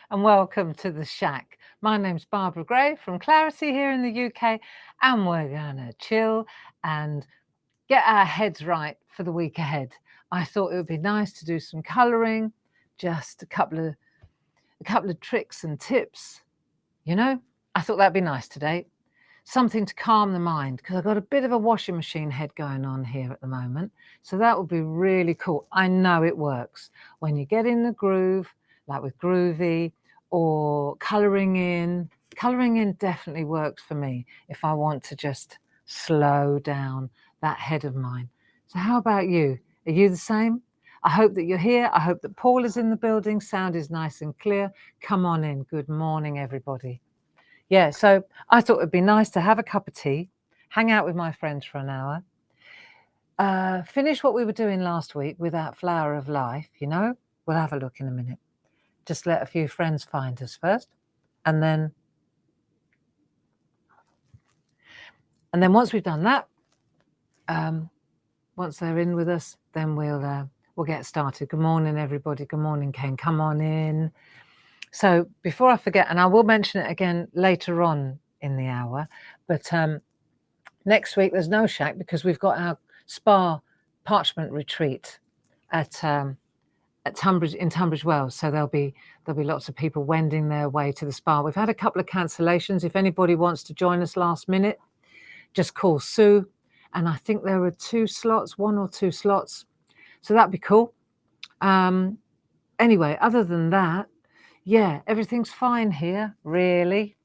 and welcome to the SHAC. My name's Barbara Gray from Clarity here in the UK, and we're gonna chill and get our heads right for the week ahead. I thought it would be nice to do some colouring, just a couple of tricks and tips. I thought that'd be nice today. Something to calm the mind, because I've got a bit of a washing machine head going on here at the moment. So that would be really cool. I know it works. When you get in the groove, like with Groovy or colouring in definitely works for me if I want to just slow down that head of mine. So how about you? Are you the same? I hope that you're here. I hope that Paul is in the building. Sound is nice and clear. Come on in. Good morning, everybody. Yeah, so I thought it'd be nice to have a cup of tea, hang out with my friends for an hour, finish what we were doing last week with that flower of life, We'll have a look in a minute. Just let a few friends find us first. And then once we've done that, once they're in with us, then we'll get started. Good morning, everybody. Good morning, Ken. Come on in. So before I forget, and I will mention it again later on in the hour, but next week there's no SHAC because we've got our spa parchment retreat at Tunbridge, in Tunbridge Wells. So there'll be lots of people wending their way to the spa. We've had a couple of cancellations. If anybody wants to join us last minute, just call Sue. And I think there were 1 or 2 slots. So that'd be cool. Anyway, other than that, yeah, everything's fine here, really.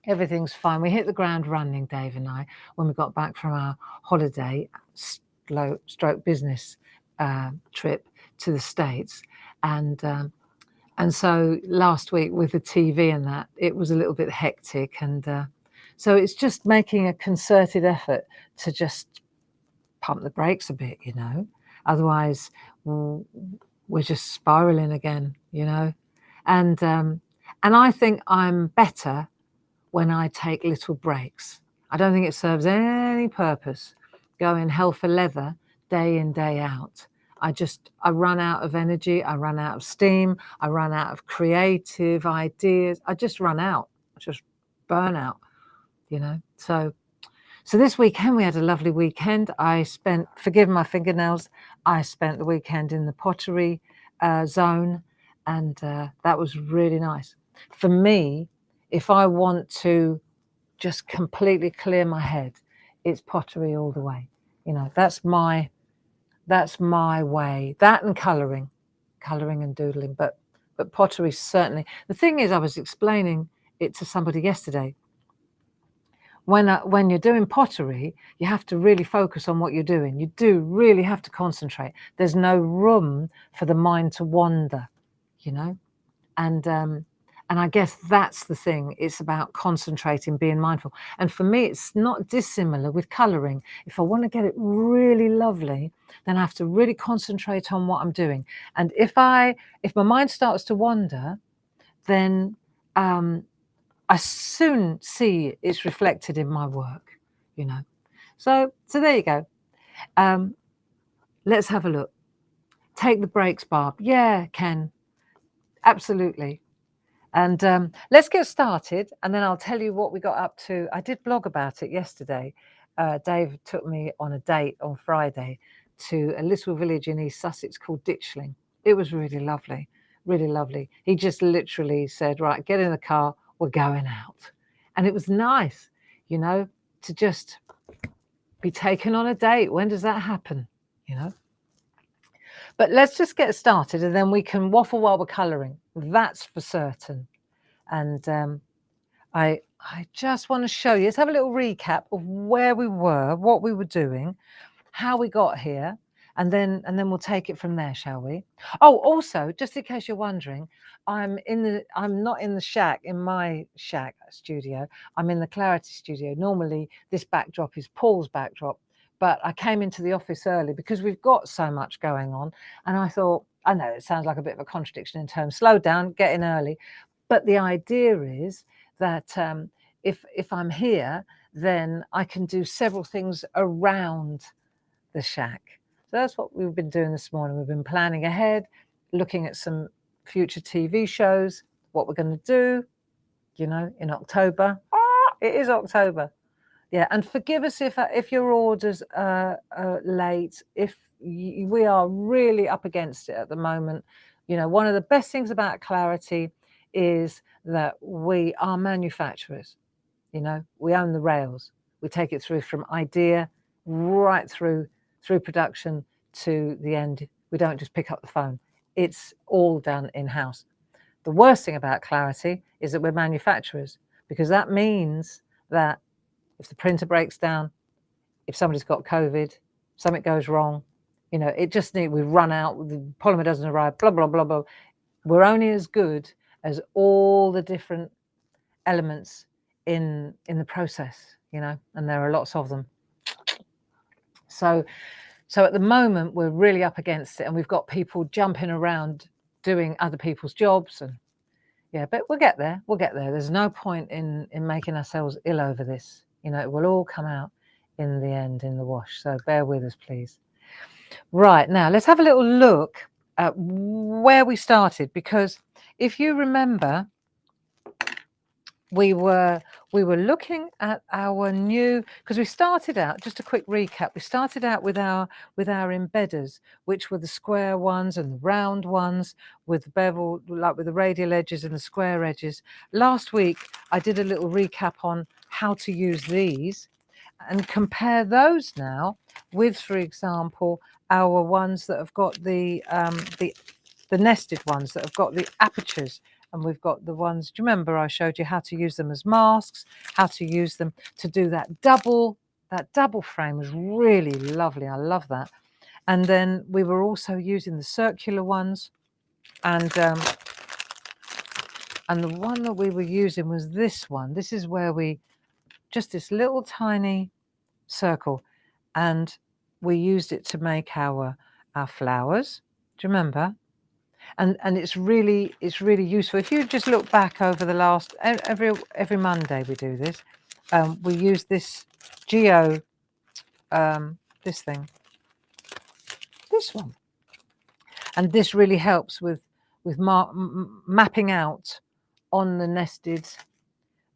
Everything's fine. We hit the ground running, Dave and I, when we got back from our holiday, stroke business trip to the States. And so last week with the TV and that, it was a little bit hectic. And so it's just making a concerted effort to just pump the brakes a bit, Otherwise, we're just spiraling again, And I think I'm better when I take little breaks. I don't think it serves any purpose going hell for leather day in, day out. I run out of energy. I run out of steam. I run out of creative ideas. I just run out. I just burn out, So this weekend, we had a lovely weekend. Forgive my fingernails, I spent the weekend in the Pottery zone, and that was really nice. For me, if I want to just completely clear my head, it's Pottery all the way. That's my way. That and colouring and doodling, but Pottery certainly. The thing is, I was explaining it to somebody yesterday. When you're doing pottery, you have to really focus on what you're doing. You do really have to concentrate. There's no room for the mind to wander, And I guess that's the thing. It's about concentrating, being mindful. And for me, it's not dissimilar with colouring. If I want to get it really lovely, then I have to really concentrate on what I'm doing. And if my mind starts to wander, then I soon see it's reflected in my work, So there you go. Let's have a look. Take the breaks, Barb. Yeah, Ken. Absolutely. And let's get started, and then I'll tell you what we got up to. I did blog about it yesterday. Dave took me on a date on Friday to a little village in East Sussex called Ditchling. It was really lovely, really lovely. He just literally said, right, get in the car, we're going out. And it was nice, to just be taken on a date. When does that happen, But let's just get started, and then we can waffle while we're colouring. That's for certain. And I just want to show you, let's have a little recap of where we were, what we were doing, how we got here, and then we'll take it from there, shall we? Oh, also, just in case you're wondering, I'm not in the SHAC, in my SHAC studio. I'm in the Clarity studio. Normally, this backdrop is Paul's backdrop, but I came into the office early because we've got so much going on, and I thought, I know it sounds like a bit of a contradiction in terms, slow down, get in early, but the idea is that if I'm here, then I can do several things around the SHAC. So that's what we've been doing this morning. We've been planning ahead, looking at some future TV shows, what we're going to do, you know, in October. It is October. Yeah, and forgive us if your orders are late, if we are really up against it at the moment. You know, one of the best things about Clarity is that we are manufacturers. You know, we own the rails. We take it through from idea right through production to the end. We don't just pick up the phone. It's all done in-house. The worst thing about Clarity is that we're manufacturers, because that means that if the printer breaks down, if somebody's got COVID, something goes wrong, you know, we run out, the polymer doesn't arrive, blah, blah, blah, blah. We're only as good as all the different elements in the process, you know, and there are lots of them. So at the moment, we're really up against it, and we've got people jumping around doing other people's jobs, and yeah, but we'll get there. We'll get there. There's no point in making ourselves ill over this. You know, it will all come out in the end in the wash. So bear with us, please. Right, now let's have a little look at where we started, because if you remember, we were looking at our new, because we started out, just a quick recap, we started out with our embedders, which were the square ones and the round ones with the bevel, like with the radial edges and the square edges. Last week I did a little recap on how to use these and compare those now with, for example, our ones that have got the nested ones that have got the apertures. And we've got the ones, do you remember I showed you how to use them as masks, how to use them to do that double frame was really lovely. I love that. And then we were also using the circular ones, and the one that we were using was this one. This is where we, just this little tiny circle, and we used it to make our flowers. Do you remember? And it's really useful. If you just look back over the last, every Monday we do this. We use this this thing, this one, and this really helps with mapping out on the nested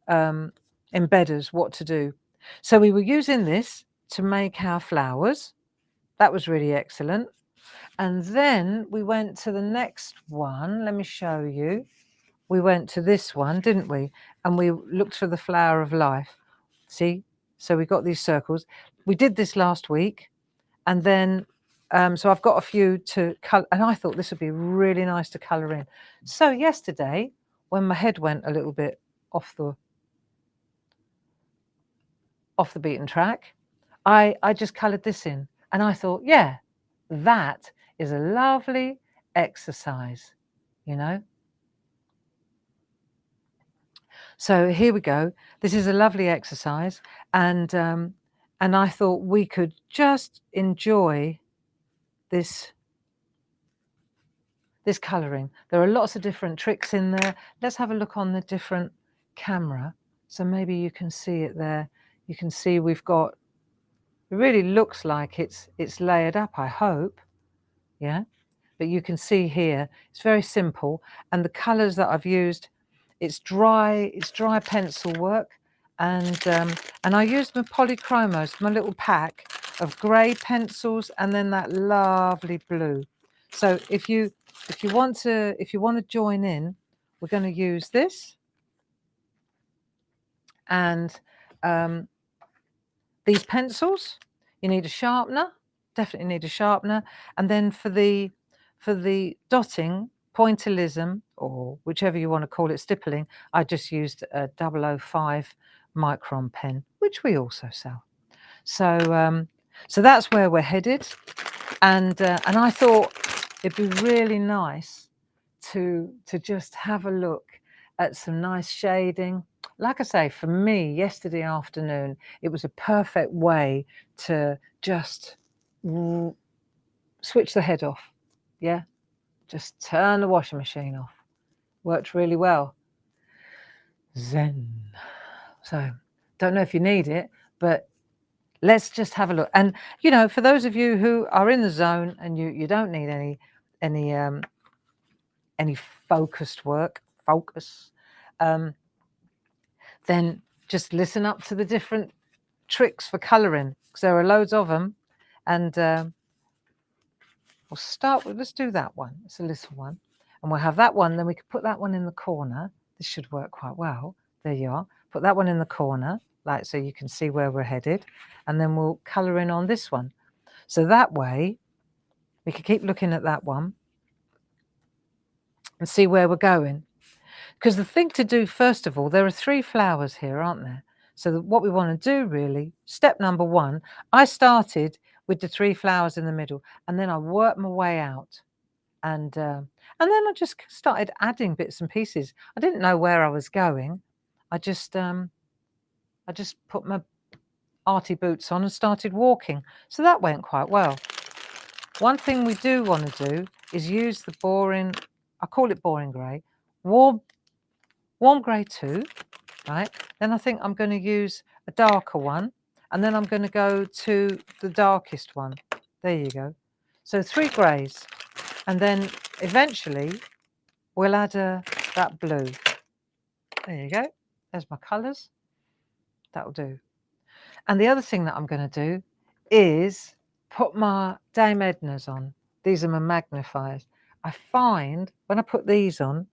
embedders what to do. So we were using this to make our flowers. That was really excellent. And then we went to the next one. Let me show you. We went to this one, didn't we? And we looked for the flower of life. See? So we got these circles. We did this last week. And then, so I've got a few to colour. And I thought this would be really nice to colour in. So yesterday, when my head went a little bit off the beaten track, I just coloured this in. And I thought, yeah, that is a lovely exercise, you know. So here we go. This is a lovely exercise, and I thought we could just enjoy this colouring. There are lots of different tricks in there. Let's have a look on the different camera, so maybe you can see it there. You can see we've got. It really looks like it's layered up, I hope. Yeah, but you can see here it's very simple, and the colours that I've used, it's dry pencil work, and I used my polychromos, my little pack of grey pencils, and then that lovely blue. So if you want to join in, we're going to use this, and these pencils, you need a sharpener, definitely need a sharpener, and then for the dotting, pointillism, or whichever you want to call it, stippling, I just used a 005 micron pen, which we also sell. So so that's where we're headed, and I thought it'd be really nice to just have a look at some nice shading. Like I say, for me, yesterday afternoon, it was a perfect way to just switch the head off. Yeah, just turn the washing machine off. Worked really well. Zen. So, don't know if you need it, but let's just have a look. And, you know, for those of you who are in the zone and you don't need any any focused work, then just listen up to the different tricks for colouring, because there are loads of them. And we'll start with, let's do that one. It's a little one. And we'll have that one, then we can put that one in the corner. This should work quite well. There you are. Put that one in the corner, like so you can see where we're headed. And then we'll colour in on this one. So that way, we can keep looking at that one and see where we're going. Because the thing to do, first of all, there are 3 flowers here, aren't there? So what we want to do really, step number 1, I started with the 3 flowers in the middle, and then I worked my way out. And then I just started adding bits and pieces. I didn't know where I was going. I just put my arty boots on and started walking. So that went quite well. One thing we do want to do is use the boring, I call it boring grey, warm grey too, right? Then I think I'm going to use a darker one, and then I'm going to go to the darkest one. There you go. So 3 greys, and then eventually we'll add that blue. There you go. There's my colours. That'll do. And the other thing that I'm going to do is put my Dame Edna's on. These are my magnifiers. I find when I put these on,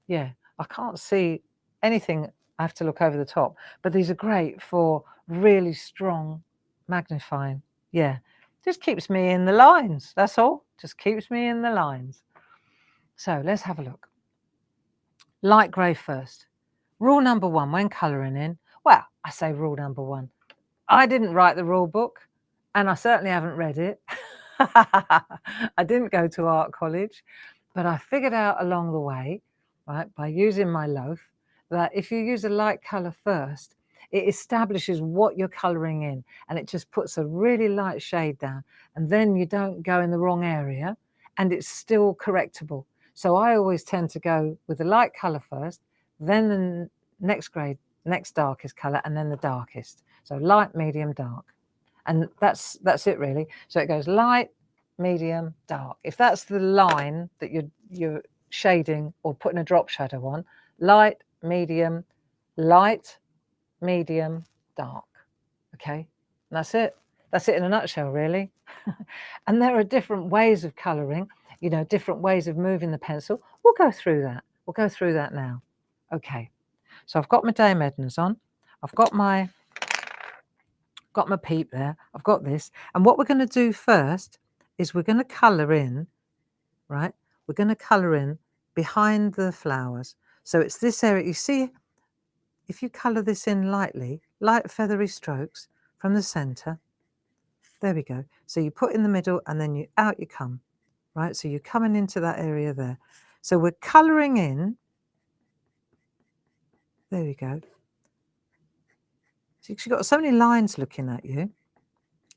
yeah, I can't see anything. I have to look over the top. But these are great for really strong magnifying. Yeah, just keeps me in the lines. That's all. Just keeps me in the lines. So let's have a look. Light grey first. Rule number 1 when colouring in. Well, I say rule number 1. I didn't write the rule book, and I certainly haven't read it. I didn't go to art college, but I figured out along the way, right, by using my loaf, that if you use a light colour first, it establishes what you're colouring in, and it just puts a really light shade down, and then you don't go in the wrong area, and it's still correctable. So I always tend to go with the light colour first, then the next darkest colour, and then the darkest. So light, medium, dark. And that's it really. So it goes light, medium, dark. If that's the line that you're shading or putting a drop shadow on, light, medium, dark. Okay, and that's it. That's it in a nutshell, really. And there are different ways of colouring, you know, different ways of moving the pencil. We'll go through that. We'll go through that now. Okay, so I've got my Dame Edna's on. I've got my peep there. I've got this. And what we're going to do first is we're going to colour in, right? We're going to colour in behind the flowers. So it's this area. You see, if you colour this in lightly, light feathery strokes from the centre. There we go. So you put in the middle and then out you come, right? So you're coming into that area there. So we're colouring in. There we go. So you've got so many lines looking at you.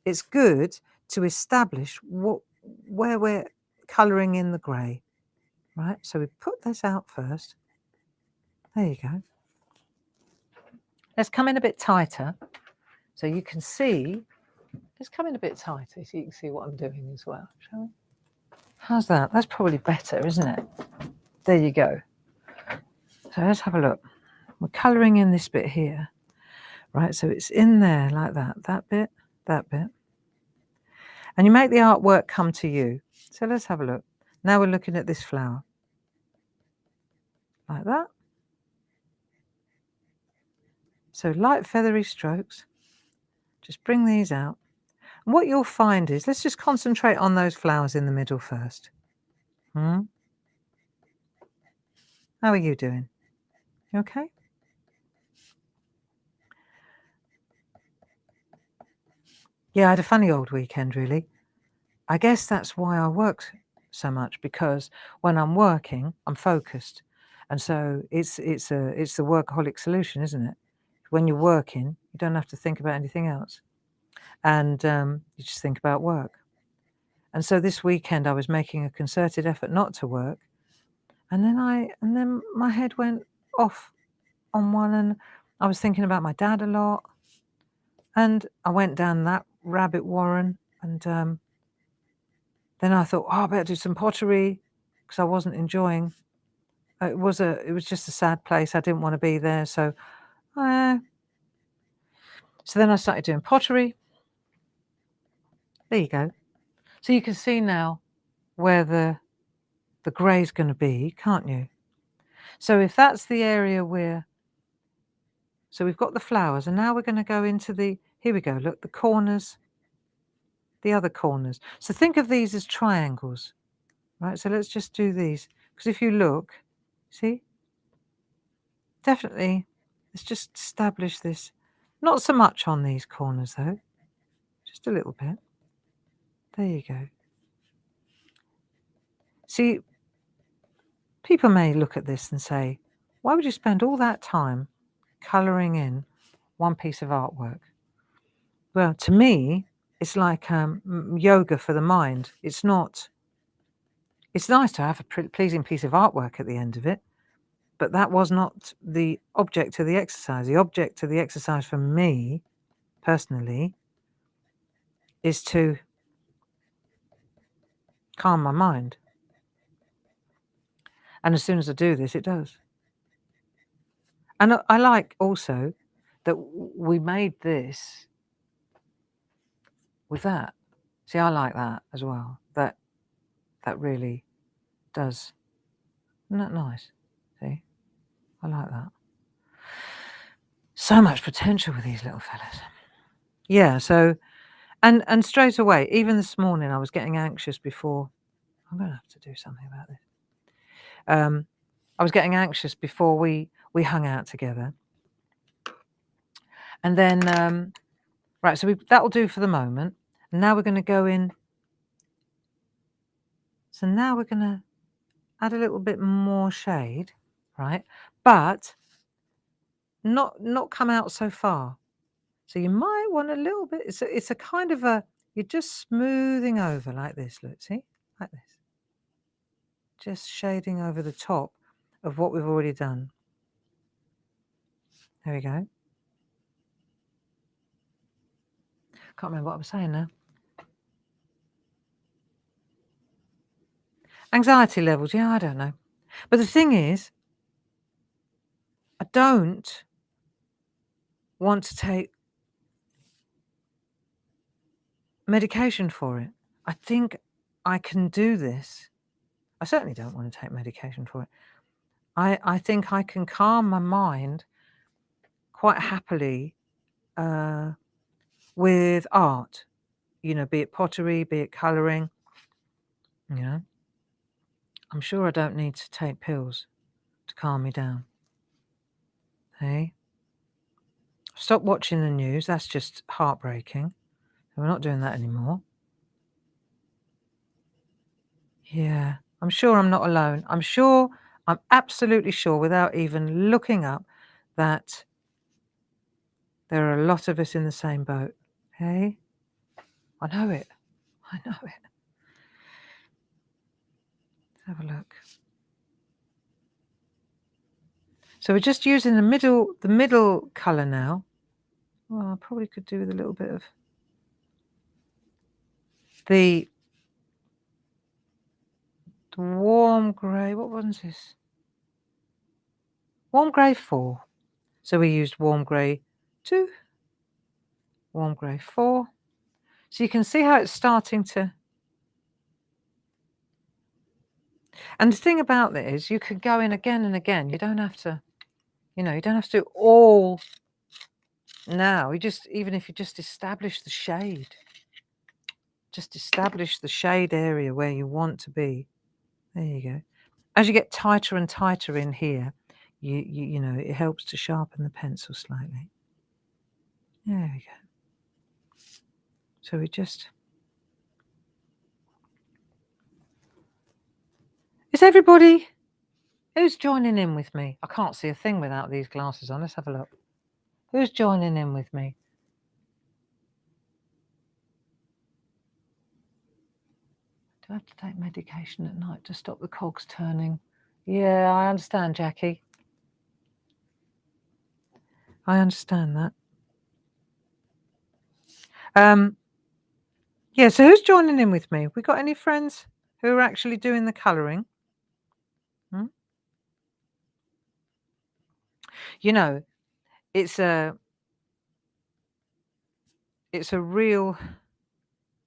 It's good to establish where we're colouring in the grey, right? So we put this out first. There you go. Let's come in a bit tighter so you can see. Let's come in a bit tighter so you can see what I'm doing as well, shall we? How's that? That's probably better, isn't it? There you go. So let's have a look. We're colouring in this bit here, right? So it's in there like that, that bit. And you make the artwork come to you. So let's have a look. Now we're looking at this flower. Like that. So light feathery strokes. Just bring these out. And what you'll find is, let's just concentrate on those flowers in the middle first. How are you doing? You okay? Yeah, I had a funny old weekend, really. I guess that's why I work so much, because when I'm working, I'm focused. And so it's the workaholic solution, isn't it? When you're working, you don't have to think about anything else. And you just think about work. And so this weekend I was making a concerted effort not to work. And then my head went off on one, and I was thinking about my dad a lot. And I went down that rabbit warren, and then I thought, oh, I better do some pottery, because I wasn't enjoying. It was just a sad place. I didn't want to be there. So then I started doing pottery. There you go. So you can see now where the grey is going to be, can't you? So if that's the area so we've got the flowers, and now we're going to go into here we go, look, the corners, the other corners. So think of these as triangles, right? So let's just do these, because if you look, see, definitely, let's just establish this. Not so much on these corners though, just a little bit. There you go. See, people may look at this and say, why would you spend all that time colouring in one piece of artwork? Well, to me, it's like yoga for the mind. It's not. It's nice to have a pleasing piece of artwork at the end of it, but that was not the object of the exercise. The object of the exercise for me, personally, is to calm my mind. And as soon as I do this, it does. And I like also that we made this with that. See, I like that as well. That really does. Isn't that nice? See, I like that. So much potential with these little fellas. Yeah, so, and straight away, even this morning, I was getting anxious before. I'm going to have to do something about this. I was getting anxious before we hung out together. And then, right, so that'll do for the moment. And now we're going to go in. So now we're going to add a little bit more shade, right? But not come out so far. So you might want a little bit. It's a kind of you're just smoothing over like this. Look, see, like this. Just shading over the top of what we've already done. There we go. Can't remember what I was saying now. Anxiety levels, yeah, I don't know. But the thing is, I don't want to take medication for it. I think I can do this. I certainly don't want to take medication for it. I think I can calm my mind quite happily with art, be it pottery, be it colouring, I'm sure I don't need to take pills to calm me down. Hey? Stop watching the news. That's just heartbreaking. We're not doing that anymore. Yeah, I'm sure I'm not alone. I'm absolutely sure, without even looking up, that there are a lot of us in the same boat. Hey? I know it. I know it. Let's have a look. So we're just using the middle colour now. Well, I probably could do with a little bit of the warm grey. What was this? Warm grey 4. So we used warm grey 2, warm grey 4. So you can see how it's starting to. And the thing about this is you could go in again and again. You don't have to, you don't have to do all now. Even if you just establish the shade, just establish the shade area where you want to be. There you go. As you get tighter and tighter in here, it helps to sharpen the pencil slightly. There we go. So we just. Is everybody who's joining in with me? I can't see a thing without these glasses on. Let's have a look. Who's joining in with me? Do I have to take medication at night to stop the cogs turning? Yeah, I understand, Jackie. I understand that. Yeah, so who's joining in with me? We got any friends who are actually doing the colouring? You know, it's a real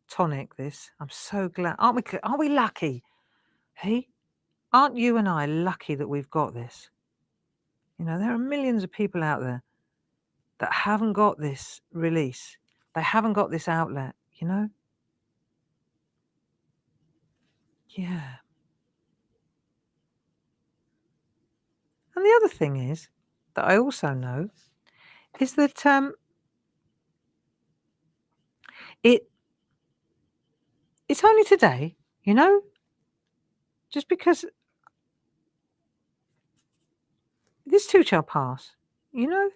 tonic, this. I'm so glad. Aren't we lucky? Hey? Aren't you and I lucky that we've got this? You know, there are millions of people out there that haven't got this release. They haven't got this outlet, you know? Yeah. And the other thing is that I also know is that it's only today, you know? Just because this too shall pass, you know?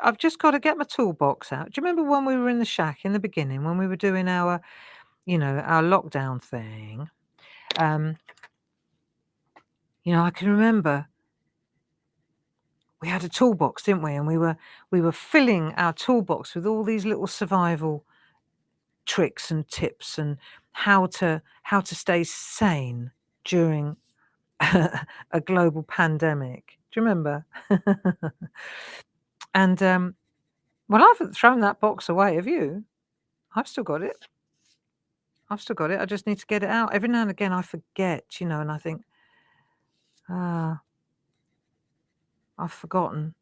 I've just got to get my toolbox out. Do you remember when we were in the shack in the beginning, when we were doing our, you know, our lockdown thing? You know, I can remember we had a toolbox, didn't we? And we were filling our toolbox with all these little survival tricks and tips and how to stay sane during a global pandemic. Do you remember? And well, I haven't thrown that box away, have you? I've still got it. I've still got it. I just need to get it out. Every now and again I forget, you know, and I think, I've forgotten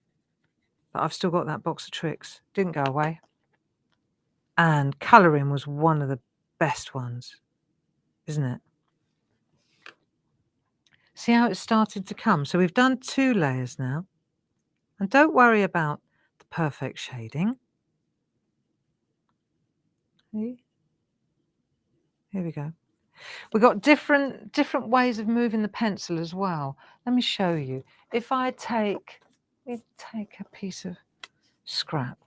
that I've still got that box of tricks. Didn't go away. And colouring was one of the best ones, isn't it? See how it started to come? So we've done 2 layers now. And don't worry about the perfect shading. See? Here we go. We've got different ways of moving the pencil as well. Let me show you. If I take a piece of scrap.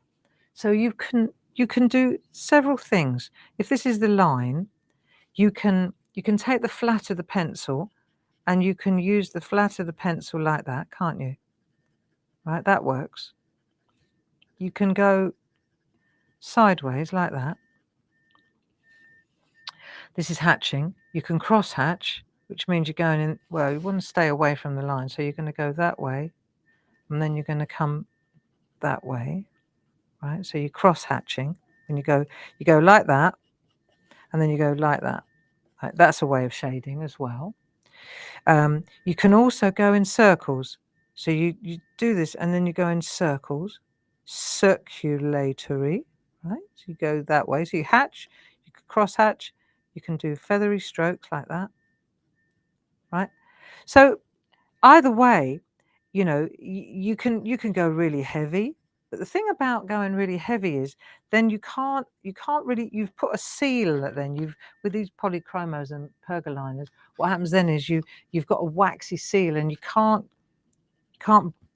So you can do several things. If this is the line, you can take the flat of the pencil and you can use the flat of the pencil like that, can't you? Right, that works. You can go sideways like that. This is hatching. You can cross hatch, which means you're going in, well, you want to stay away from the line. So you're going to go that way and then you're going to come that way, right? So you're cross hatching and you go like that and then you go like that. Right? That's a way of shading as well. You can also go in circles. So you do this and then you go in circles, circulatory, right? So you go that way. So you hatch, you can cross hatch, you can do feathery strokes like that, right? So either way, you know, you can go really heavy. But the thing about going really heavy is then you can't really, you've put a seal that then with these polychromos and pergoliners, what happens then is you've got a waxy seal and you can't,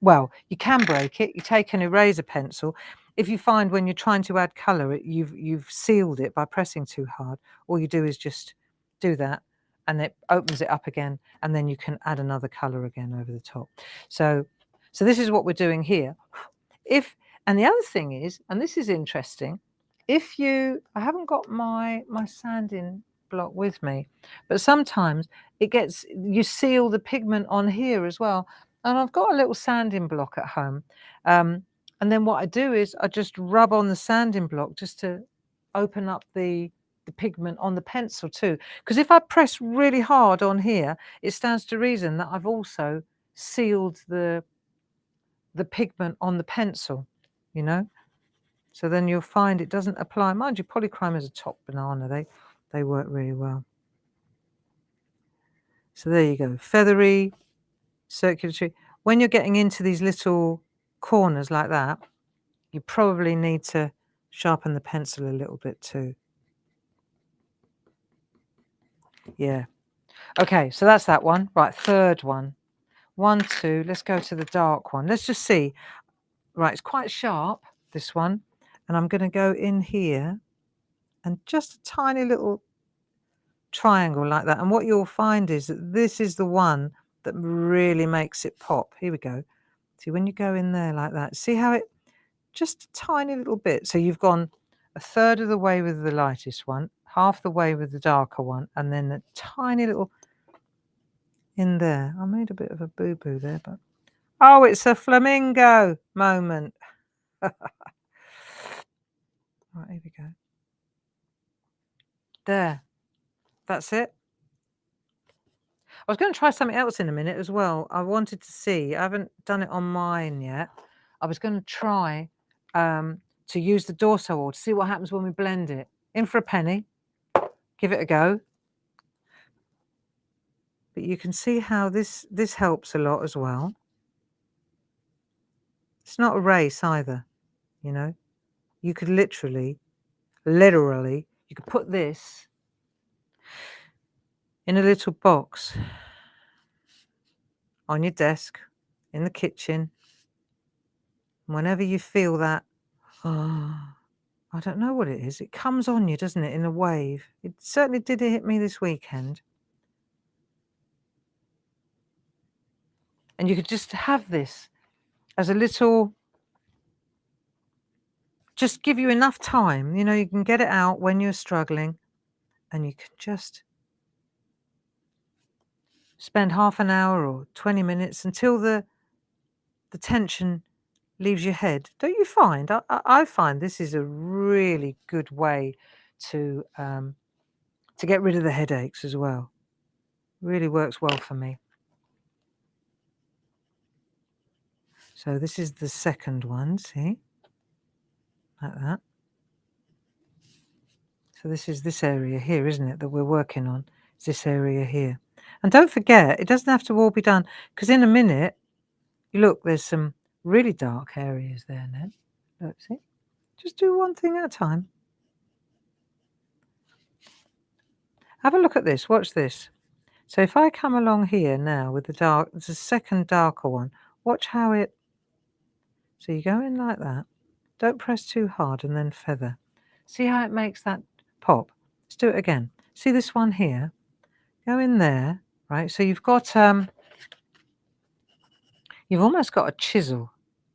well, you can break it. You take an eraser pencil. If you find when you're trying to add colour, you've sealed it by pressing too hard, all you do is just do that and it opens it up again and then you can add another colour again over the top. So this is what we're doing here. And the other thing is, and this is interesting, I haven't got my sanding block with me, but sometimes you seal the pigment on here as well. And I've got a little sanding block at home. And then what I do is I just rub on the sanding block just to open up the pigment on the pencil too. Because if I press really hard on here, it stands to reason that I've also sealed the pigment on the pencil, you know. So then you'll find it doesn't apply. Mind you, polychrome is a top banana. They work really well. So there you go. Feathery, circulatory. When you're getting into these little corners like that, you probably need to sharpen the pencil a little bit too. Yeah. Okay, so that's that one. Right, third one. 1, 2. Let's go to the dark one. Let's just see. Right, it's quite sharp, this one. And I'm going to go in here and just a tiny little triangle like that. And what you'll find is that this is the one that really makes it pop. Here we go. See, when you go in there like that, see how it, just a tiny little bit. So you've gone a third of the way with the lightest one, half the way with the darker one, and then a tiny little in there. I made a bit of a boo-boo there, but Oh, it's a flamingo moment. Right, here we go. There. That's it. I was gonna try something else in a minute as well. I wanted to see. I haven't done it on mine yet. I was gonna try to use the Dorso oil to see what happens when we blend it. In for a penny. Give it a go. But you can see how this helps a lot as well. It's not a race either, you know. You could literally, you could put this in a little box on your desk, in the kitchen. Whenever you feel that, oh, I don't know what it is. It comes on you, doesn't it, in a wave? It certainly did hit me this weekend. And you could just have this as a little, just give you enough time. You know, you can get it out when you're struggling and you can just spend half an hour or 20 minutes until the tension leaves your head. Don't you find? I find this is a really good way to get rid of the headaches as well. Really works well for me. So this is the second one, see? Like that. So this is this area here, isn't it, that we're working on? It's this area here. And don't forget, it doesn't have to all be done, because in a minute, look, there's some really dark areas there now. Look, see? Just do one thing at a time. Have a look at this. Watch this. So if I come along here now with the second darker one, watch how it... So you go in like that. Don't press too hard and then feather. See how it makes that pop? Let's do it again. See this one here? Go in there, right? So you've got, you've almost got a chisel.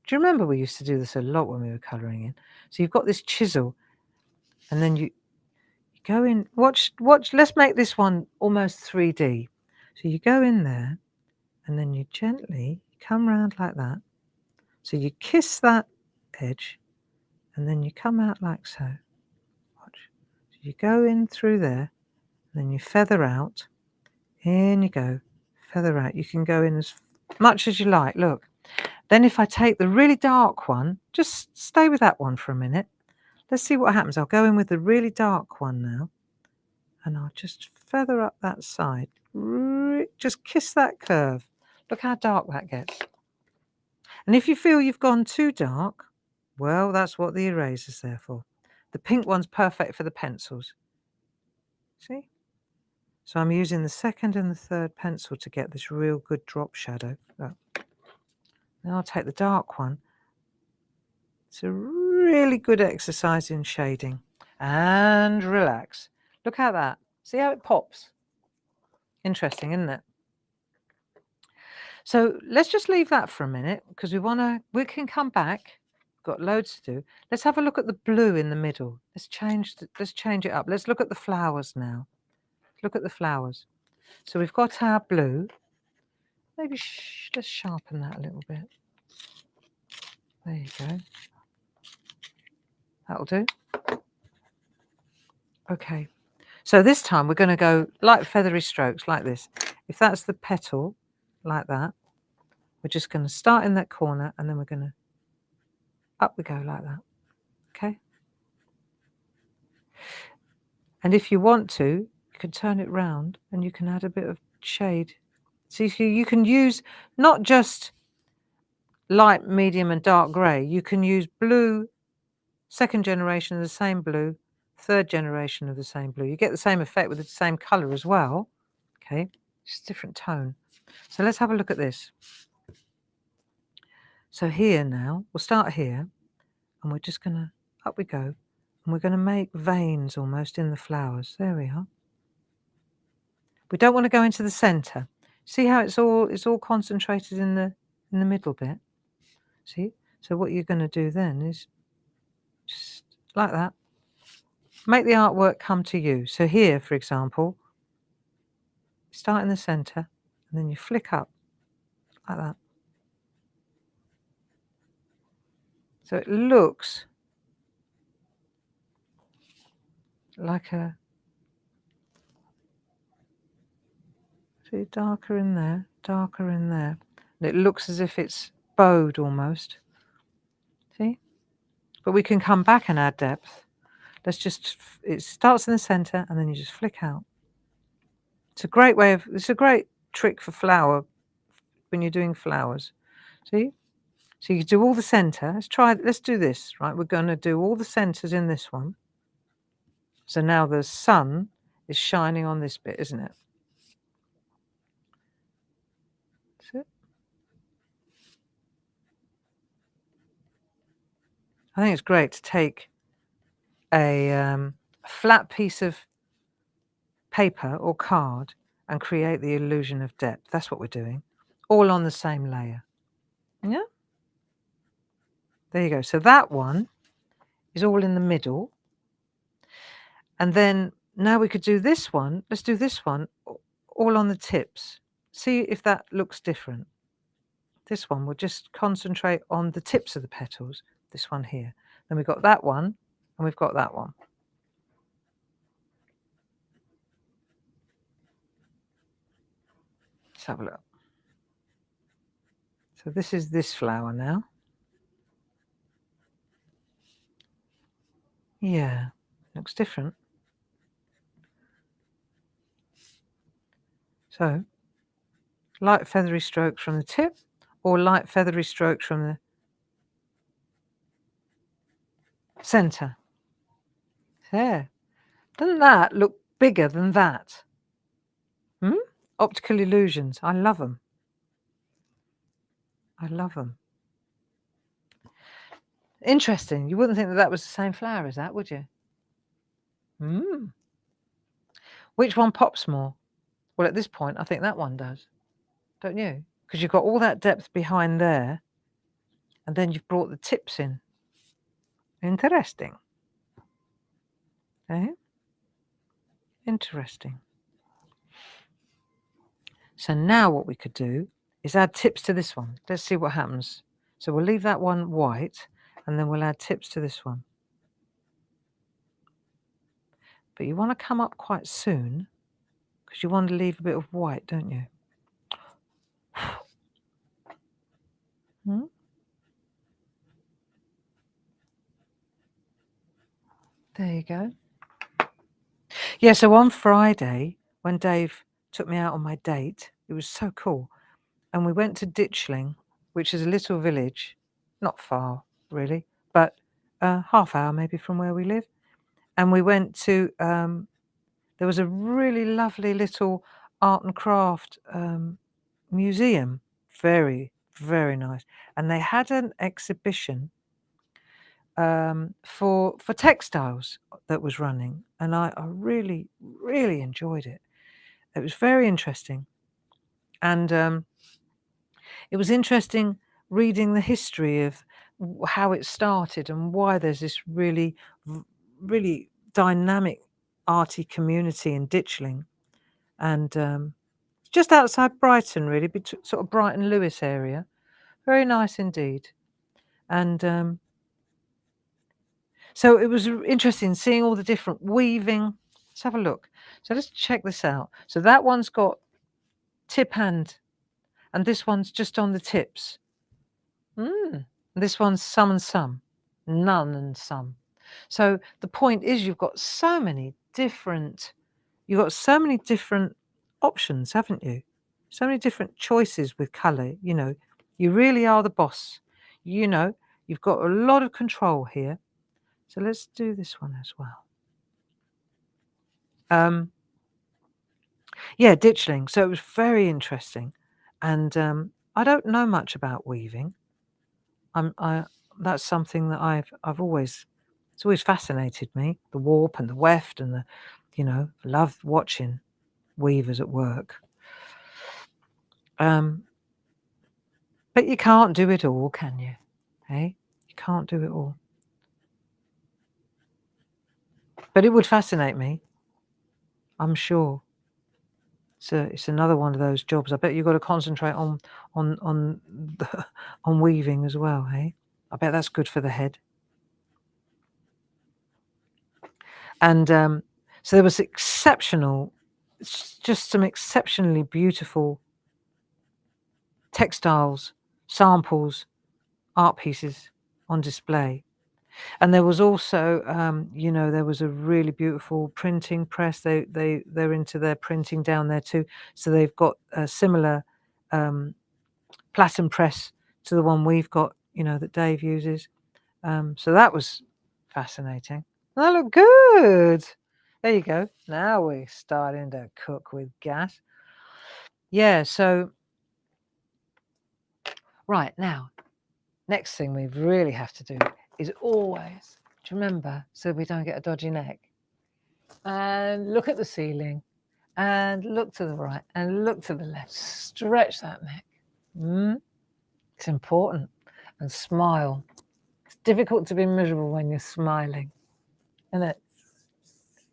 Do you remember we used to do this a lot when we were colouring in? So you've got this chisel and then you go in, watch, let's make this one almost 3D. So you go in there and then you gently come round like that. So you kiss that edge and then you come out like so. Watch. So you go in through there and then you feather out. In you go. Feather out. You can go in as much as you like. Look. Then if I take the really dark one, just stay with that one for a minute. Let's see what happens. I'll go in with the really dark one now. And I'll just feather up that side. Just kiss that curve. Look how dark that gets. And if you feel you've gone too dark, well, that's what the eraser's there for. The pink one's perfect for the pencils. See? So I'm using the second and the third pencil to get this real good drop shadow. Look. Now I'll take the dark one. It's a really good exercise in shading. And relax. Look at that. See how it pops? Interesting, isn't it? So let's just leave that for a minute because we can come back. We've got loads to do. Let's have a look at the blue in the middle. Let's change it up. Let's look at the flowers now. Look at the flowers. So we've got our blue. Maybe let's sharpen that a little bit. There you go. That'll do. Okay. So this time we're going to go light feathery strokes like this. If that's the petal, like that, we're just going to start in that corner and then we're going to, up we go like that. Okay. And if you want to, you can turn it round and you can add a bit of shade. So you can use not just light, medium and dark grey. You can use blue, second generation of the same blue, third generation of the same blue. You get the same effect with the same colour as well. Okay, just different tone. So let's have a look at this. So here now, we'll start here and we're just going to, up we go, and we're going to make veins almost in the flowers. There we are. We don't want to go into the centre. See how it's all concentrated in the middle bit? See? So what you're going to do then is just like that. Make the artwork come to you. So here, for example, start in the centre and then you flick up like that. So it looks like a, see, darker in there, darker in there. And it looks as if it's bowed almost. See? But we can come back and add depth. Let's just, it starts in the center and then you just flick out. It's a great way of, it's a great trick for flower when you're doing flowers. See? So you do all the center. Let's do this, right? We're going to do all the centers in this one. So now the sun is shining on this bit, isn't it? That's it. I think it's great to take a flat piece of paper or card and create the illusion of depth. That's what we're doing, all on the same layer. Yeah, there you go. So that one is all in the middle, and then now we could do this one. Let's do this one all on the tips. See if that looks different. This one, we'll just concentrate on the tips of the petals. This one here. Then we've got that one, and we've got that one. Let's have a look. So this is this flower now. Yeah, looks different. So, light feathery strokes from the tip, or light feathery strokes from the center. There. Doesn't that look bigger than that? Optical illusions. I love them. I love them. Interesting. You wouldn't think that that was the same flower as that, would you? Which one pops more? Well, at this point, I think that one does. Don't you? Because you've got all that depth behind there, and then you've brought the tips in. Interesting. Eh? Interesting. So now what we could do is add tips to this one. Let's see what happens. So we'll leave that one white, and then we'll add tips to this one. But you want to come up quite soon, because you want to leave a bit of white, don't you? There you go. Yeah, so on Friday, when Dave took me out on my date, it was so cool. And we went to Ditchling, which is a little village, not far really, but half hour maybe from where we live. And we went to, there was a really lovely little art and craft museum, very, very nice. And they had an exhibition for textiles that was running, and I really, really enjoyed it. It was very interesting, and it was interesting reading the history of how it started and why there's this really, really dynamic arty community in Ditchling, and just outside Brighton, really, sort of Brighton Lewis area. Very nice indeed, and so it was interesting seeing all the different weaving. Let's have a look. So let's check this out. So that one's got tip and this one's just on the tips. This one's some and some, none and some. So the point is you've got so many different options, haven't you? So many different choices with colour, you know. You really are the boss. You know, you've got a lot of control here. So let's do this one as well. Yeah, Ditchling. So it was very interesting, and I don't know much about weaving. That's something that I've always, it's always fascinated me. The warp and the weft and the, you know, love watching weavers at work. But you can't do it all, can you? Hey, you can't do it all. But it would fascinate me, I'm sure. It's another one of those jobs. I bet you've got to concentrate on weaving as well, hey? I bet that's good for the head. And so there was just some exceptionally beautiful textiles, samples, art pieces on display. And there was also, there was a really beautiful printing press. They're into their printing down there too. So they've got a similar platen press to the one we've got, that Dave uses. So that was fascinating. That looked good. There you go. Now we're starting to cook with gas. Yeah, so right now, next thing we really have to do is always, do you remember, so we don't get a dodgy neck, and look at the ceiling and look to the right and look to the left. Stretch that neck. It's important. And smile. It's difficult to be miserable when you're smiling, isn't it?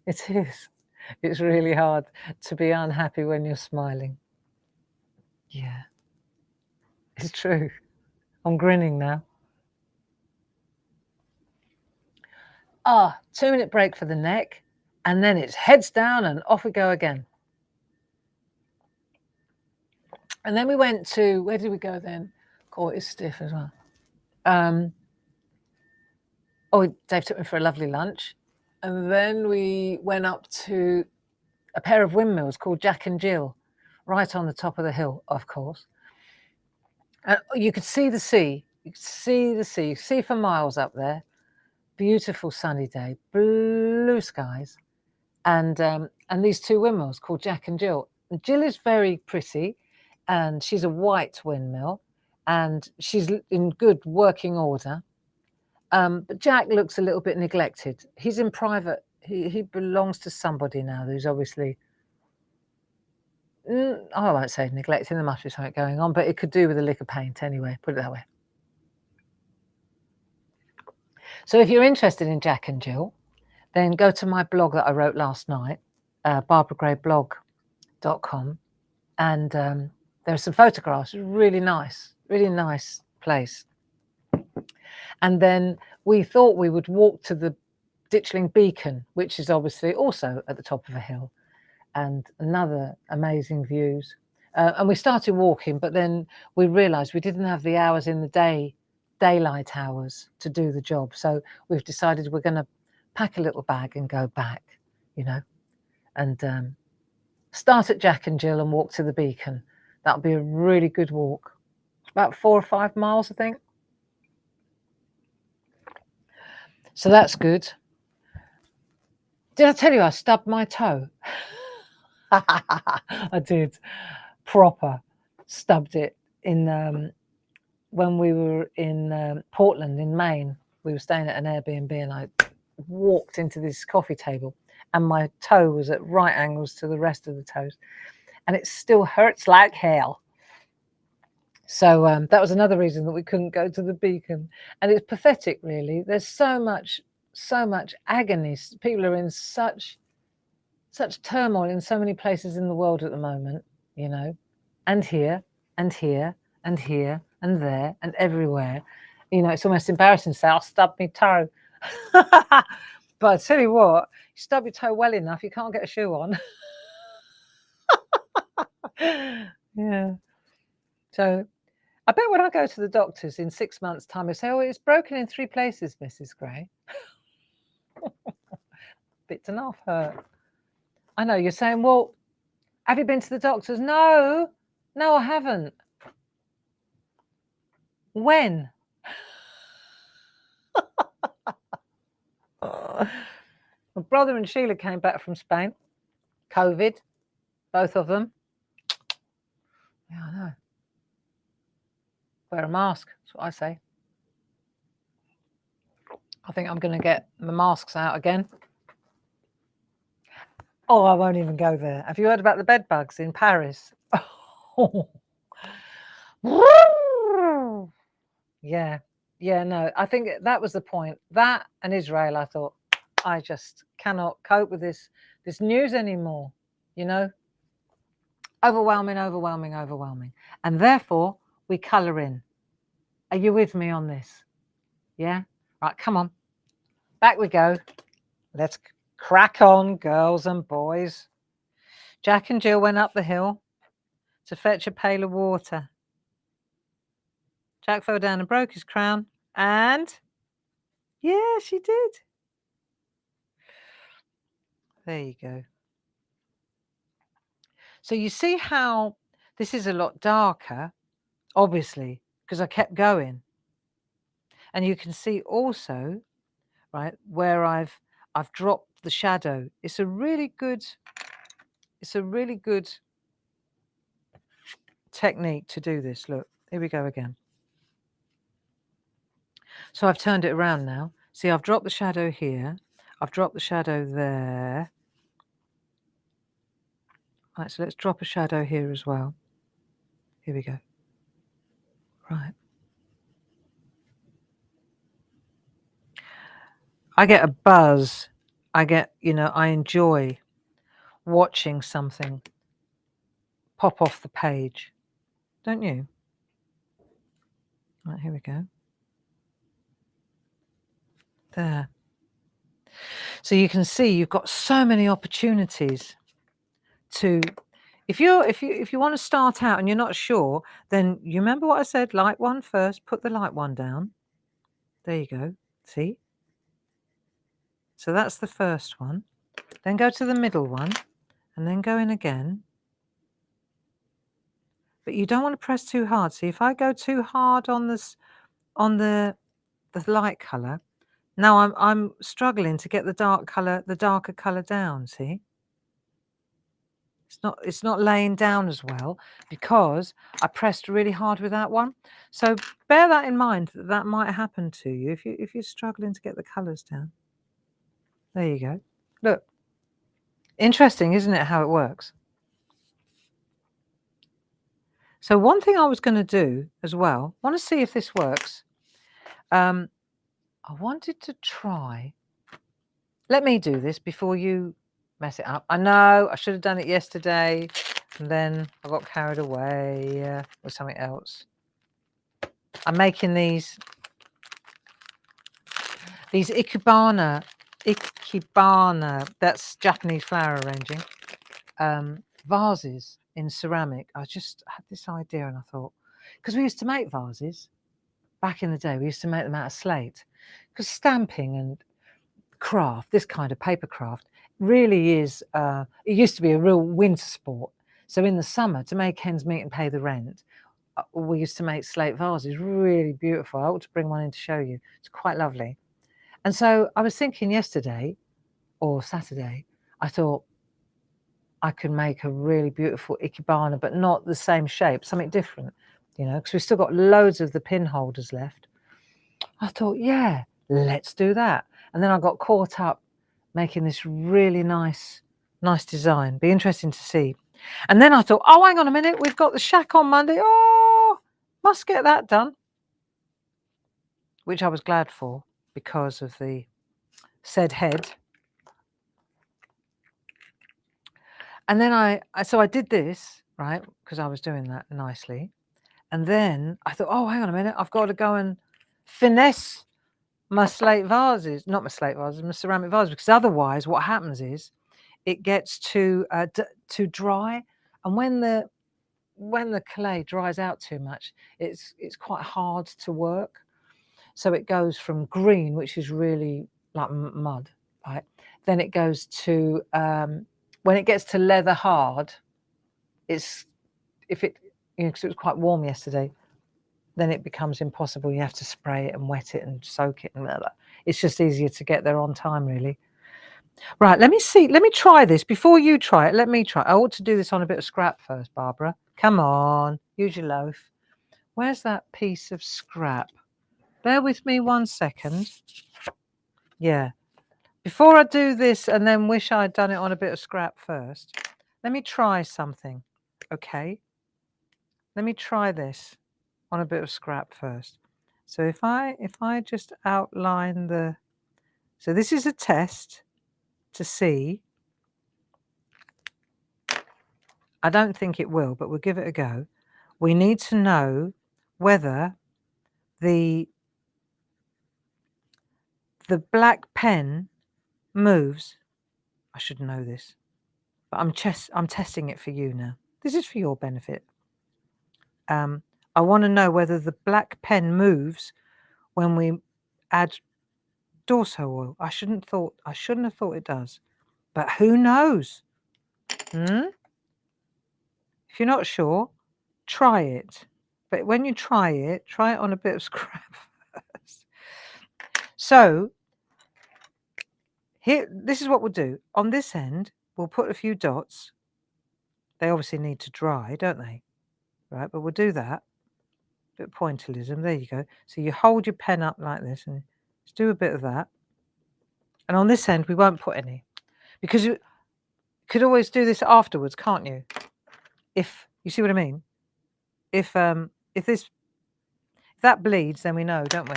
It is. It's really hard to be unhappy when you're smiling. Yeah, it's true. I'm grinning now. 2-minute break for the neck, and then it's heads down and off we go again. And then we went to, where did we go then? God, it's stiff as well. Dave took me for a lovely lunch. And then we went up to a pair of windmills called Jack and Jill, right on the top of the hill, of course. And you could see the sea. You could see the sea. See for miles up there. Beautiful sunny day, blue skies, and these two windmills called Jack and Jill. And Jill is very pretty, and she's a white windmill, and she's in good working order. But Jack looks a little bit neglected. He's in private. He belongs to somebody now who's obviously, I won't say neglecting. There must be something going on, but it could do with a lick of paint anyway. Put it that way. So if you're interested in Jack and Jill, then go to my blog that I wrote last night, barbaragrayblog.com, and there are some photographs. Really nice place. And then we thought we would walk to the Ditchling Beacon, which is obviously also at the top of a hill, and another amazing views. And we started walking, but then we realised we didn't have the hours in the day, daylight hours, to do the job. So we've decided we're going to pack a little bag and go back, and start at Jack and Jill and walk to the beacon. That'll be a really good walk. About 4 or 5 miles, I think. So that's good. Did I tell you I stubbed my toe? I did. Proper. Stubbed it in when we were in Portland in Maine. We were staying at an Airbnb, and I walked into this coffee table, and my toe was at right angles to the rest of the toes, and it still hurts like hell. So that was another reason that we couldn't go to the beacon. And it's pathetic, really. There's so much agony. People are in such turmoil in so many places in the world at the moment, and here and here and here and there and everywhere. It's almost embarrassing to say, I'll stub my toe. But I tell you what, you stub your toe well enough, you can't get a shoe on. Yeah. So I bet when I go to the doctors in 6 months' time, they say, oh, it's broken in 3 places, Mrs. Gray. Bit and half hurt. I know, you're saying, well, have you been to the doctors? No, I haven't. When? My brother and Sheila came back from Spain. COVID, both of them. Yeah, I know. Wear a mask, that's what I say. I think I'm going to get the masks out again. Oh, I won't even go there. Have you heard about the bed bugs in Paris? Yeah, no, I think that was the point. That and Israel, I thought, I just cannot cope with this news anymore, Overwhelming. And therefore, we colour in. Are you with me on this? Yeah? Right, come on. Back we go. Let's crack on, girls and boys. Jack and Jill went up the hill to fetch a pail of water. Jack fell down and broke his crown, and yeah, she did. There you go. So you see how this is a lot darker, obviously, because I kept going. And you can see also, right, where I've dropped the shadow. It's a really good technique to do this. Look, here we go again. So I've turned it around now. See, I've dropped the shadow here. I've dropped the shadow there. Right, so let's drop a shadow here as well. Here we go. Right. I get a buzz. I enjoy watching something pop off the page. Don't you? Right, here we go. There. So you can see you've got so many opportunities to, if you want to start out and you're not sure, then you remember what I said, light one first, put the light one down. There you go. See? So that's the first one. Then go to the middle one and then go in again. But you don't want to press too hard. See, if I go too hard on this, on the light color, now I'm struggling to get the darker color down. See, it's not laying down as well because I pressed really hard with that one. So bear that in mind, that might happen to you if you're struggling to get the colors down. There you go. Look, interesting, isn't it, how it works? So one thing I was going to do as well, want to see if this works. I wanted to try. Let me do this before you mess it up. I know I should have done it yesterday, and then I got carried away with something else. I'm making these ikebana, that's Japanese flower arranging, vases in ceramic. I just had this idea and I thought, because we used to make vases back in the day, we used to make them out of slate, because stamping and craft, this kind of paper craft, really is, it used to be a real winter sport. So in the summer, to make ends meet and pay the rent, we used to make slate vases, really beautiful. I ought to bring one in to show you. It's quite lovely. And so I was thinking yesterday or Saturday, I thought I could make a really beautiful ikebana, but not the same shape, something different, because we've still got loads of the pin holders left. I thought, yeah, let's do that. And then I got caught up making this really nice design. Be interesting to see. And then I thought, oh, hang on a minute, we've got the SHAC on Monday. Oh, must get that done. Which I was glad for because of the said head. And then I did this, right, because I was doing that nicely. And then I thought, oh, hang on a minute, I've got to go and finesse my slate vases, not my slate vases, my ceramic vases, because otherwise what happens is it gets too dry, and when the clay dries out too much, it's quite hard to work. So it goes from green, which is really like mud, right? Then it goes to when it gets to leather hard, because it was quite warm yesterday, then it becomes impossible. You have to spray it and wet it and soak it, and blah, blah. It's just easier to get there on time, really. Right, let me see. Let me try this. Before you try it, let me try. I ought to do this on a bit of scrap first, Barbara. Come on, use your loaf. Where's that piece of scrap? Bear with me 1 second. Yeah. Before I do this and then wish I'd done it on a bit of scrap first, let me try something, okay? Let me try this on a bit of scrap first. So if I just outline so this is a test to see. I don't think it will, but we'll give it a go. We need to know whether the the black pen moves, I should know this, but I'm testing it for you now. This is for your benefit. I want to know whether the black pen moves when we add Dorso oil. I shouldn't have thought it does, but who knows? If you're not sure, try it. But when you try it on a bit of scrap first. So here, this is what we'll do. On this end, we'll put a few dots. They obviously need to dry, don't they? Right, but we'll do that. Bit of pointillism. There you go. So you hold your pen up like this and just do a bit of that. And on this end, we won't put any, because you could always do this afterwards, can't you? If you see what I mean. If that bleeds, then we know, don't we?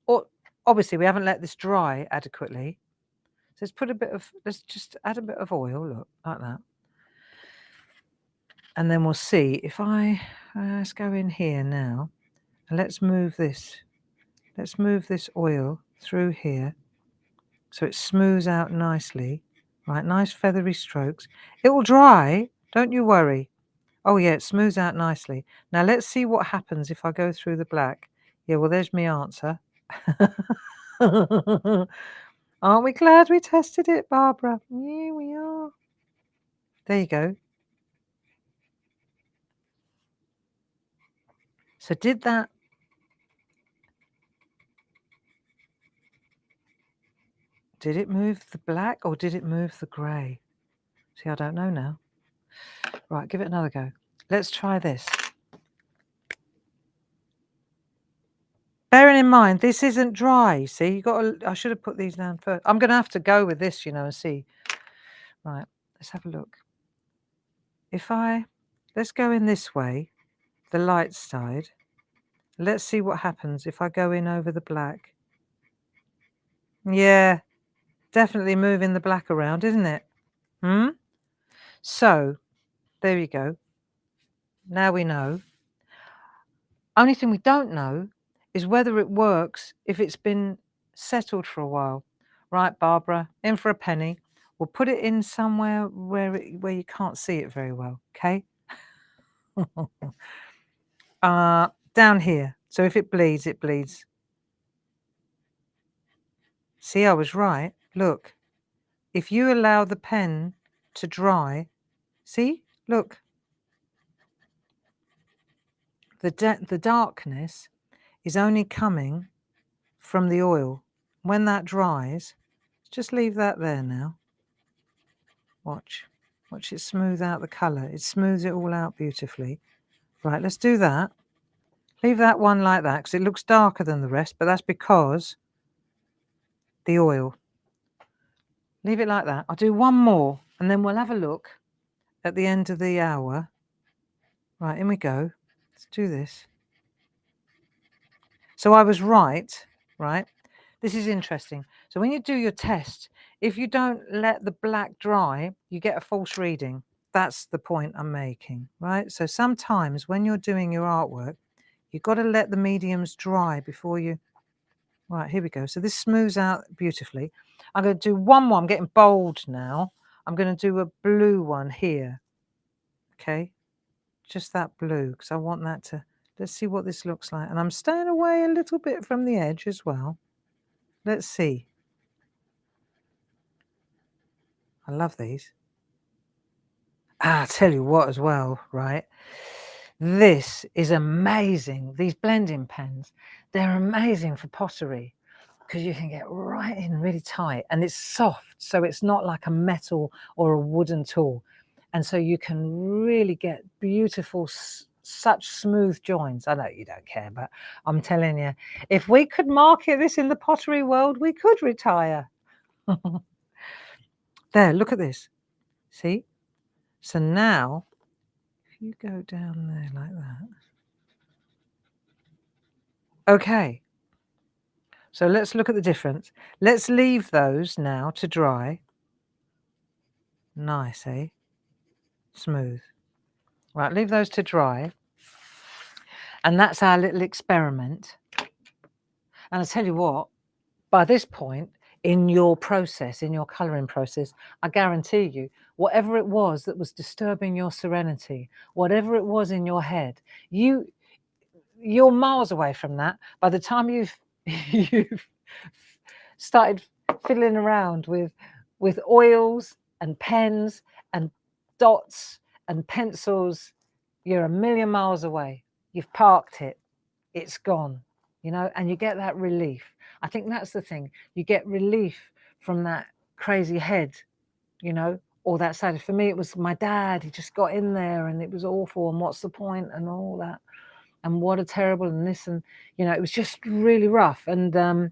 Or obviously we haven't let this dry adequately. So let's just add a bit of oil, look, like that. And then we'll see if let's go in here now and let's move this oil through here so it smooths out nicely. Right, nice feathery strokes. It will dry, don't you worry. Oh yeah, it smooths out nicely. Now let's see what happens if I go through the black. Yeah, well, there's my answer. Aren't we glad we tested it, Barbara? Yeah, we are. There you go. So did it move the black or did it move the grey? See, I don't know now. Right, give it another go. Let's try this. Bearing in mind, this isn't dry. See, I should have put these down first. I'm going to have to go with this, and see. Right, let's have a look. Let's go in this way, the light side. Let's see what happens if I go in over the black. Yeah, definitely moving the black around, isn't it? So, there we go. Now we know. Only thing we don't know is whether it works if it's been settled for a while. Right, Barbara, in for a penny. We'll put it in somewhere where you can't see it very well, okay? Down here. So if it bleeds, it bleeds. See, I was right. Look, if you allow the pen to dry, see, look. The darkness is only coming from the oil. When that dries, just leave that there now. Watch it smooth out the colour. It smooths it all out beautifully. Right, let's do that. Leave that one like that because it looks darker than the rest, but that's because the oil. Leave it like that. I'll do one more and then we'll have a look at the end of the hour. Right, in we go. Let's do this. So I was right? This is interesting. So when you do your test, if you don't let the black dry, you get a false reading. That's the point I'm making, right? So sometimes when you're doing your artwork, you've got to let the mediums dry before you... Right, here we go. So this smooths out beautifully. I'm going to do one more. I'm getting bold now. I'm going to do a blue one here. Okay, just that blue because I want that to... Let's see what this looks like. And I'm staying away a little bit from the edge as well. Let's see. I love these. I'll tell you what as well, right? This is amazing. These blending pens, they're amazing for pottery because you can get right in really tight and it's soft. So it's not like a metal or a wooden tool. And so you can really get beautiful, such smooth joints. I know you don't care, but I'm telling you, if we could market this in the pottery world, we could retire. There, look at this. See? So now, if you go down there like that. Okay. So let's look at the difference. Let's leave those now to dry. Nice, eh? Smooth. Right, leave those to dry. And that's our little experiment. And I'll tell you what, by this point in your process, in your colouring process, I guarantee you, whatever it was that was disturbing your serenity, whatever it was in your head, you're miles away from that. By the time you've started fiddling around with oils and pens and dots and pencils, you're a million miles away. You've parked it. It's gone, and you get that relief. I think that's the thing. You get relief from that crazy head, all that side. For me, it was my dad. He just got in there and it was awful. And what's the point and all that? And what a terrible and this and, it was just really rough. But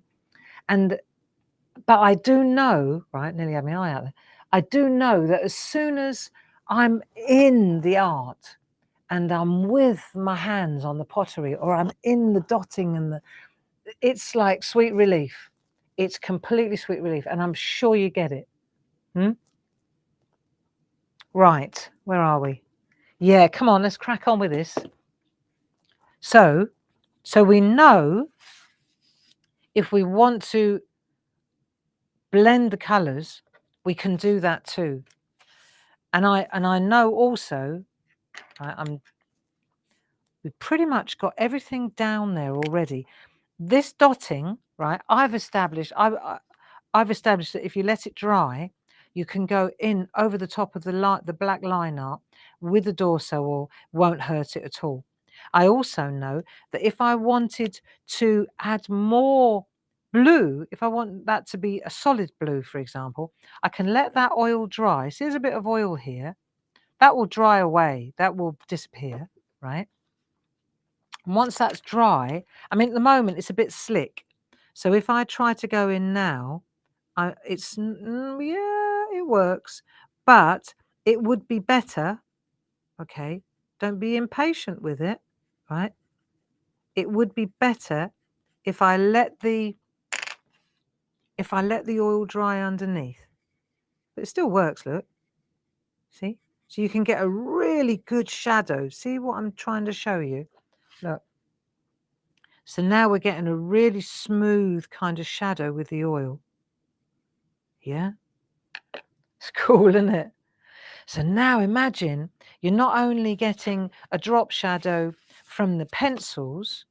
I do know, right, nearly had my eye out there. I do know that as soon as I'm in the art and I'm with my hands on the pottery or I'm in the dotting and it's like sweet relief. It's completely sweet relief. And I'm sure you get it. Right, where are we? Yeah, come on, let's crack on with this. So we know if we want to blend the colours, we can do that too. And I know also, we've pretty much got everything down there already. This dotting, right? I've established that if you let it dry, you can go in over the top of the black line art with the dorso, or won't hurt it at all. I also know that if I wanted to add more blue, if I want that to be a solid blue, for example, I can let that oil dry. See, there's a bit of oil here. That will dry away. That will disappear, right? And once that's dry, I mean, at the moment it's a bit slick. So if I try to go in now, yeah, it works, but it would be better. Okay, don't be impatient with it, right? It would be better if I let the oil dry underneath. But it still works, look. See? So you can get a really good shadow. See what I'm trying to show you? Look. So now we're getting a really smooth kind of shadow with the oil. Yeah? It's cool, isn't it? So now imagine you're not only getting a drop shadow from the pencils,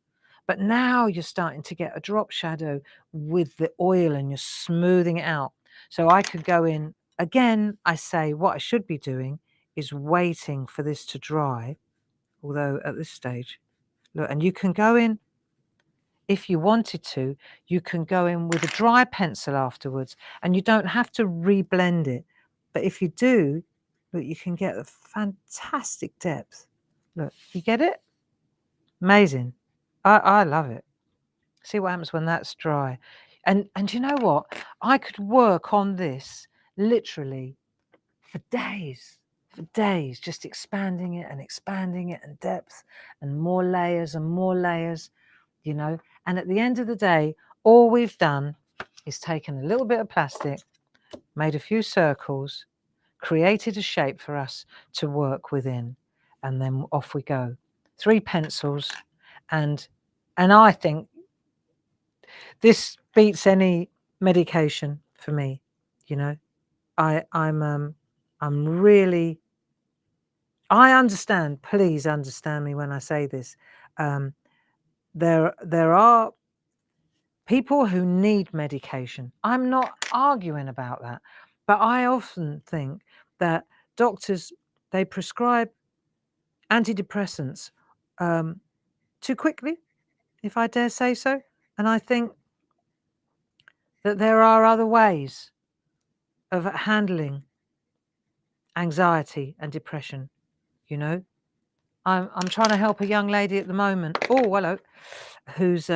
but now you're starting to get a drop shadow with the oil and you're smoothing it out. So I could go in, again, I say what I should be doing is waiting for this to dry. Although at this stage, look, and you can go in, if you wanted to, you can go in with a dry pencil afterwards and you don't have to reblend it. But if you do, look, you can get a fantastic depth. Look, you get it? Amazing. I love it. See what happens when that's dry. And you know what? I could work on this literally for days, just expanding it and depth and more layers and more layers, And at the end of the day, all we've done is taken a little bit of plastic, made a few circles, created a shape for us to work within, and then off we go. 3 pencils, and I think this beats any medication for me. I'm really, I understand. Please understand me when I say this. There are people who need medication. I'm not arguing about that, but I often think that doctors, they prescribe antidepressants too quickly, if I dare say so. And I think that there are other ways of handling anxiety and depression. I'm trying to help a young lady at the moment. Oh, hello, who's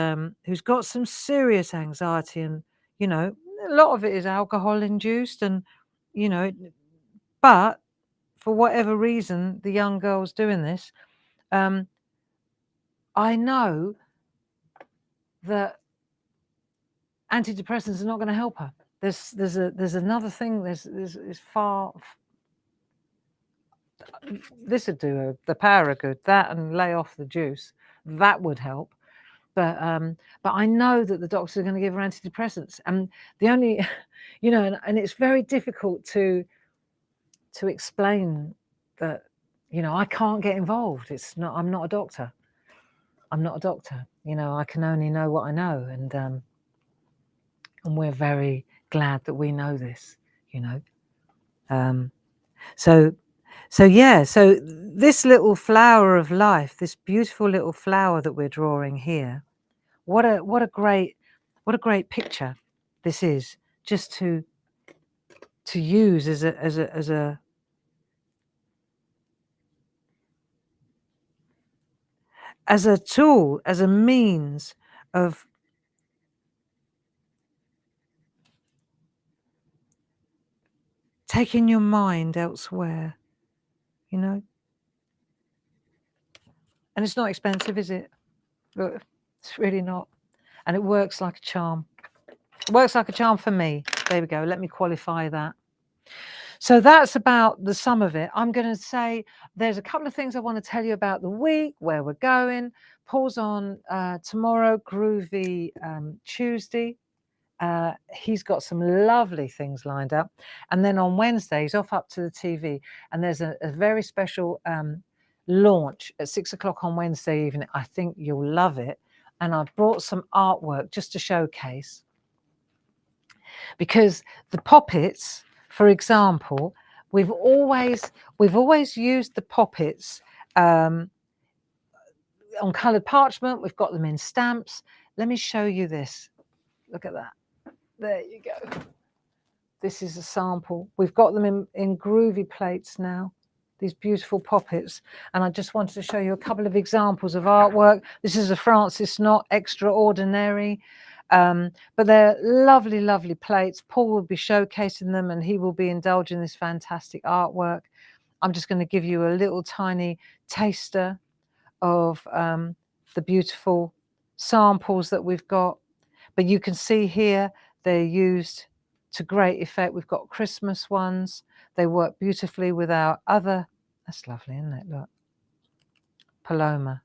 got some serious anxiety, and a lot of it is alcohol induced, and but for whatever reason, the young girl's doing this. I know that antidepressants are not going to help her. There's another thing. There's far. This would do the power of good. That and lay off the juice. That would help. But I know that the doctors are going to give her antidepressants, and the only, you know, and it's very difficult to explain that, you know, I can't get involved. It's not. I'm not a doctor. I'm not a doctor. You know, I can only know what I know, and we're very glad that we know this. You know, so yeah. So this little flower of life, this beautiful little flower that we're drawing here. What a great picture this is, just to use as a tool, as a means of taking your mind elsewhere, you know. And it's not expensive, is it? Look, it's really not. And it works like a charm. It works like a charm for me. There we go. Let me qualify that. So that's about the sum of it. I'm going to say there's a couple of things I want to tell you about the week, where we're going. Paul's on tomorrow, Groovy Tuesday. He's got some lovely things lined up. And then on Wednesday, he's off up to the TV. And there's a very special launch at 6 o'clock on Wednesday evening. I think you'll love it. And I've brought some artwork just to showcase. Because the poppets, for example, we've always used the poppets on coloured parchment. We've got them in stamps. Let me show you this. Look at that. There you go. This is a sample. We've got them in groovy plates now, these beautiful poppets. And I just wanted to show you a couple of examples of artwork. This is a Francis Knott Extraordinary. But they're lovely, lovely plates. Paul will be showcasing them, and he will be indulging this fantastic artwork. I'm just going to give you a little tiny taster of the beautiful samples that we've got. But you can see here they're used to great effect. We've got Christmas ones. They work beautifully with our other. That's lovely, isn't it? Look, Paloma.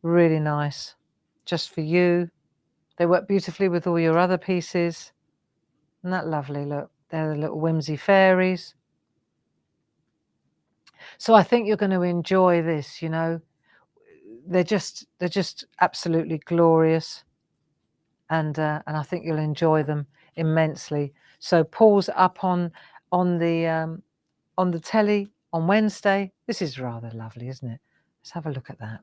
Really nice. Just for you. They work beautifully with all your other pieces. Isn't that lovely? Look, they're the little whimsy fairies. So I think you're going to enjoy this, you know. They're just absolutely glorious. And I think you'll enjoy them immensely. So Paul's up on the telly on Wednesday. This is rather lovely, isn't it? Let's have a look at that.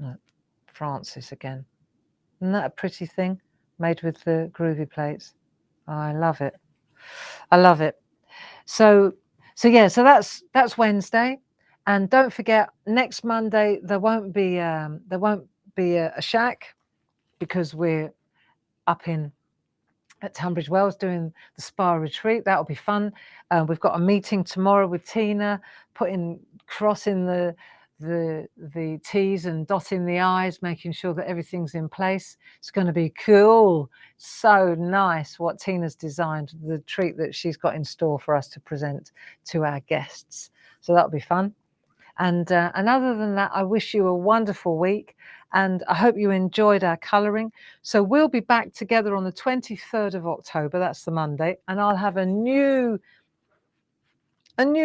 Look, Francis again. Isn't that a pretty thing? Made with the groovy plates. Oh, I love it. I love it. So yeah, so that's Wednesday. And don't forget, next Monday there won't be a SHAC, because we're up at Tunbridge Wells doing the spa retreat. That'll be fun. We've got a meeting tomorrow with Tina, crossing the T's and dotting the I's, making sure that everything's in place. It's going to be cool. So nice what Tina's designed, the treat that she's got in store for us to present to our guests. So that'll be fun. And other than that, I wish you a wonderful week, and I hope you enjoyed our colouring. So we'll be back together on the 23rd of October, that's the Monday, and I'll have a new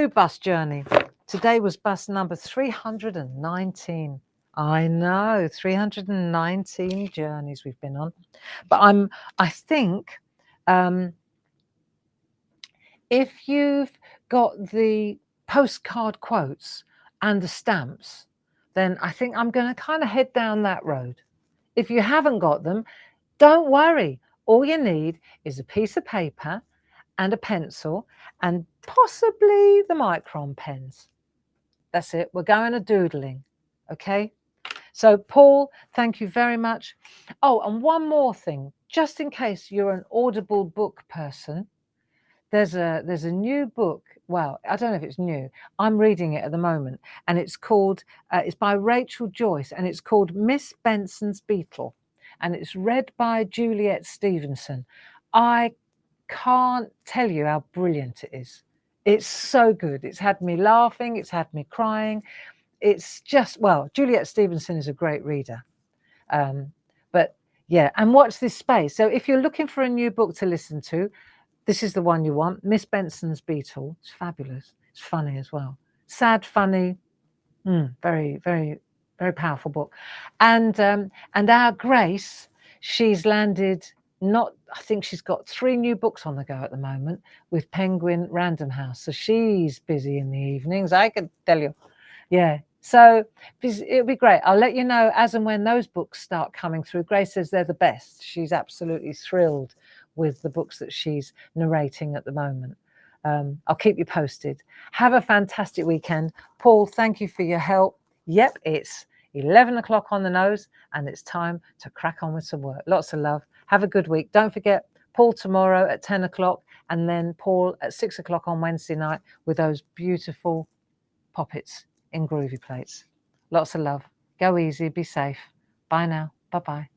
bus journey. Today was bus number 319. I know, 319 journeys we've been on. But I think if you've got the postcard quotes and the stamps, then I think I'm going to kind of head down that road. If you haven't got them, don't worry. All you need is a piece of paper and a pencil and possibly the micron pens. That's it. We're going to doodling. Okay. So Paul, thank you very much. Oh, and one more thing, just in case you're an Audible book person, there's a new book. Well, I don't know if it's new. I'm reading it at the moment, and it's called, it's by Rachel Joyce, and it's called Miss Benson's Beetle, and it's read by Juliet Stevenson. I can't tell you how brilliant it is. It's so good. It's had me laughing. It's had me crying. it's just, well, Juliet Stevenson is a great reader. But yeah, and watch this space. So if you're looking for a new book to listen to, this is the one you want. Miss Benson's Beetle. It's fabulous. It's funny as well. Sad, funny, very, very, very powerful book. And our Grace, she's landed, I think she's got 3 new books on the go at the moment with Penguin Random House. So she's busy in the evenings, I can tell you. Yeah. So it'll be great. I'll let you know as and when those books start coming through. Grace says they're the best. She's absolutely thrilled with the books that she's narrating at the moment. I'll keep you posted. Have a fantastic weekend. Paul, thank you for your help. Yep, it's 11 o'clock on the nose and it's time to crack on with some work. Lots of love. Have a good week. Don't forget, Paul tomorrow at 10 o'clock and then Paul at 6 o'clock on Wednesday night with those beautiful poppets in groovy plates. Lots of love. Go easy. Be safe. Bye now. Bye-bye.